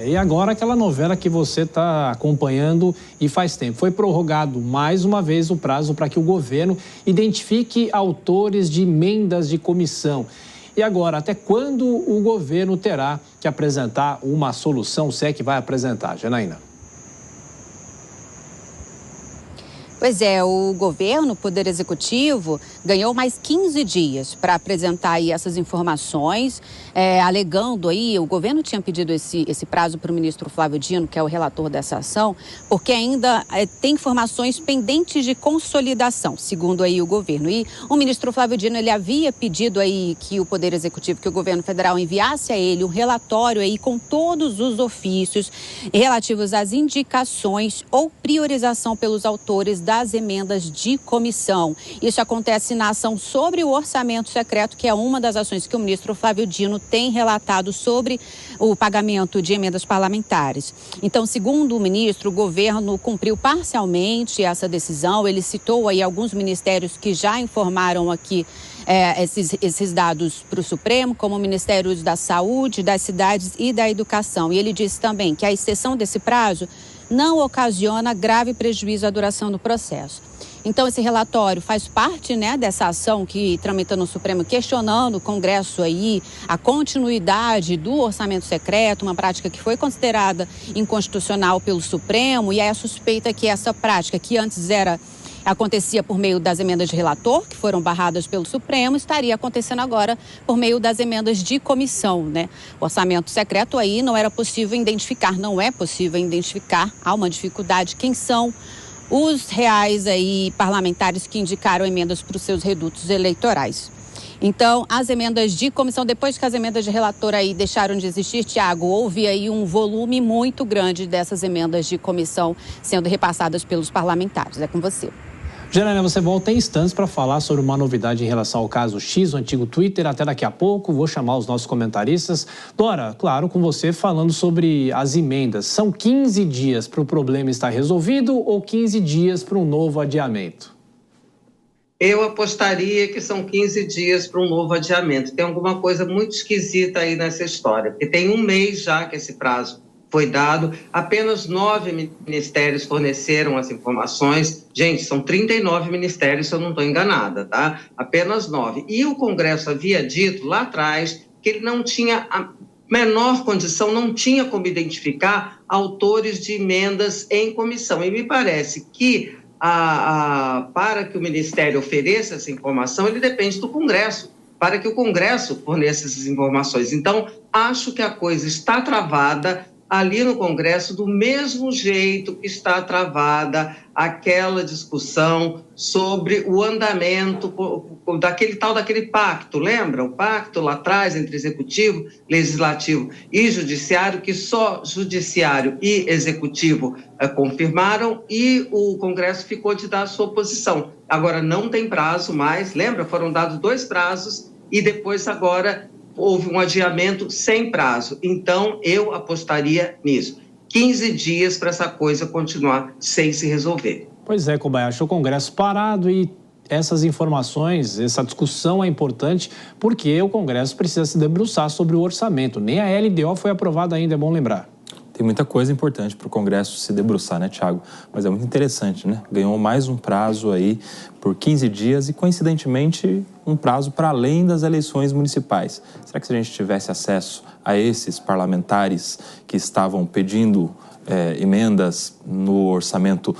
E agora aquela novela que você está acompanhando e faz tempo. Foi prorrogado mais uma vez o prazo para que o governo identifique autores de emendas de comissão. E agora, até quando o governo terá que apresentar uma solução, se é que vai apresentar, Janaína? Pois é, o governo, o Poder Executivo, ganhou mais 15 dias para apresentar aí essas informações, alegando aí, o governo tinha pedido esse prazo para o ministro Flávio Dino, que é o relator dessa ação, porque ainda tem informações pendentes de consolidação, segundo aí o governo. E o ministro Flávio Dino, ele havia pedido aí que o Poder Executivo, que o governo federal enviasse a ele um relatório aí com todos os ofícios relativos às indicações ou priorização pelos autores das emendas de comissão. Isso acontece na ação sobre o orçamento secreto, que é uma das ações que o ministro Flávio Dino tem relatado sobre o pagamento de emendas parlamentares. Então, segundo o ministro, o governo cumpriu parcialmente essa decisão. Ele citou aí alguns ministérios que já informaram aqui esses dados para o Supremo, como o Ministério da Saúde, das Cidades e da Educação. E ele disse também que a exceção desse prazo não ocasiona grave prejuízo à duração do processo. Então, esse relatório faz parte, dessa ação que tramita no Supremo, questionando o Congresso aí, a continuidade do orçamento secreto, uma prática que foi considerada inconstitucional pelo Supremo, e é a suspeita que essa prática, que antes acontecia por meio das emendas de relator, que foram barradas pelo Supremo, estaria acontecendo agora por meio das emendas de comissão, O orçamento secreto aí não é possível identificar, há uma dificuldade, quem são os reais aí parlamentares que indicaram emendas para os seus redutos eleitorais. Então, as emendas de comissão, depois que as emendas de relator aí deixaram de existir, Tiago, houve aí um volume muito grande dessas emendas de comissão sendo repassadas pelos parlamentares. É com você. Janaína, você volta em instantes para falar sobre uma novidade em relação ao caso X, o antigo Twitter. Até daqui a pouco, vou chamar os nossos comentaristas. Dora, claro, com você falando sobre as emendas. São 15 dias para o problema estar resolvido ou 15 dias para um novo adiamento? Eu apostaria que são 15 dias para um novo adiamento. Tem alguma coisa muito esquisita aí nessa história, porque tem um mês já que esse prazo foi dado, apenas 9 ministérios forneceram as informações. Gente, são 39 ministérios, se eu não estou enganada, tá? Apenas 9. E o Congresso havia dito lá atrás que ele não tinha a menor condição, não tinha como identificar autores de emendas em comissão. E me parece que para que o Ministério ofereça essa informação, ele depende do Congresso, para que o Congresso forneça essas informações. Então, acho que a coisa está travada ali no Congresso, do mesmo jeito que está travada aquela discussão sobre o andamento daquele pacto, lembra? O pacto lá atrás entre Executivo, Legislativo e Judiciário, que só Judiciário e Executivo confirmaram, e o Congresso ficou de dar a sua posição. Agora não tem prazo mais, lembra? Foram dados 2 prazos e depois agora houve um adiamento sem prazo. Então, eu apostaria nisso. 15 dias para essa coisa continuar sem se resolver. Pois é, Kobayashi, o Congresso parado e essas informações, essa discussão é importante porque o Congresso precisa se debruçar sobre o orçamento. Nem a LDO foi aprovada ainda, é bom lembrar. Tem muita coisa importante para o Congresso se debruçar, Tiago? Mas é muito interessante, Ganhou mais um prazo aí por 15 dias e, coincidentemente, um prazo para além das eleições municipais. Será que se a gente tivesse acesso a esses parlamentares que estavam pedindo emendas no orçamento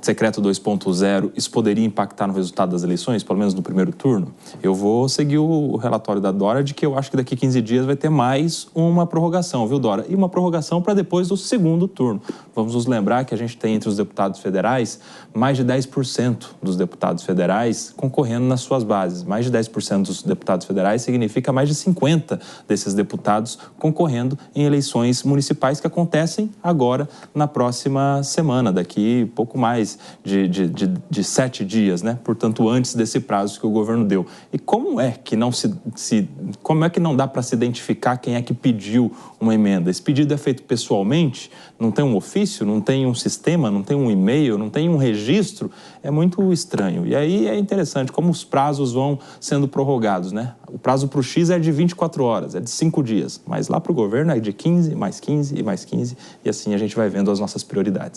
secreto 2.0, isso poderia impactar no resultado das eleições, pelo menos no primeiro turno? Eu vou seguir o relatório da Dora de que eu acho que daqui 15 dias vai ter mais uma prorrogação, viu, Dora? E uma prorrogação para depois do segundo turno. Vamos nos lembrar que a gente tem entre os deputados federais mais de 10% dos deputados federais concorrendo nas suas bases. Mais de 10% dos deputados federais significa mais de 50 desses deputados concorrendo em eleições municipais que acontecem agora na próxima semana, daqui pouco mais mais de 7 dias, né? Portanto, antes desse prazo que o governo deu. E como é que não dá para se identificar quem é que pediu uma emenda? Esse pedido é feito pessoalmente? Não tem um ofício? Não tem um sistema? Não tem um e-mail? Não tem um registro? É muito estranho. E aí é interessante como os prazos vão sendo prorrogados, né? O prazo para o X é de 24 horas, é de 5 dias. Mas lá para o governo é de 15, mais 15 e mais 15. E assim a gente vai vendo as nossas prioridades.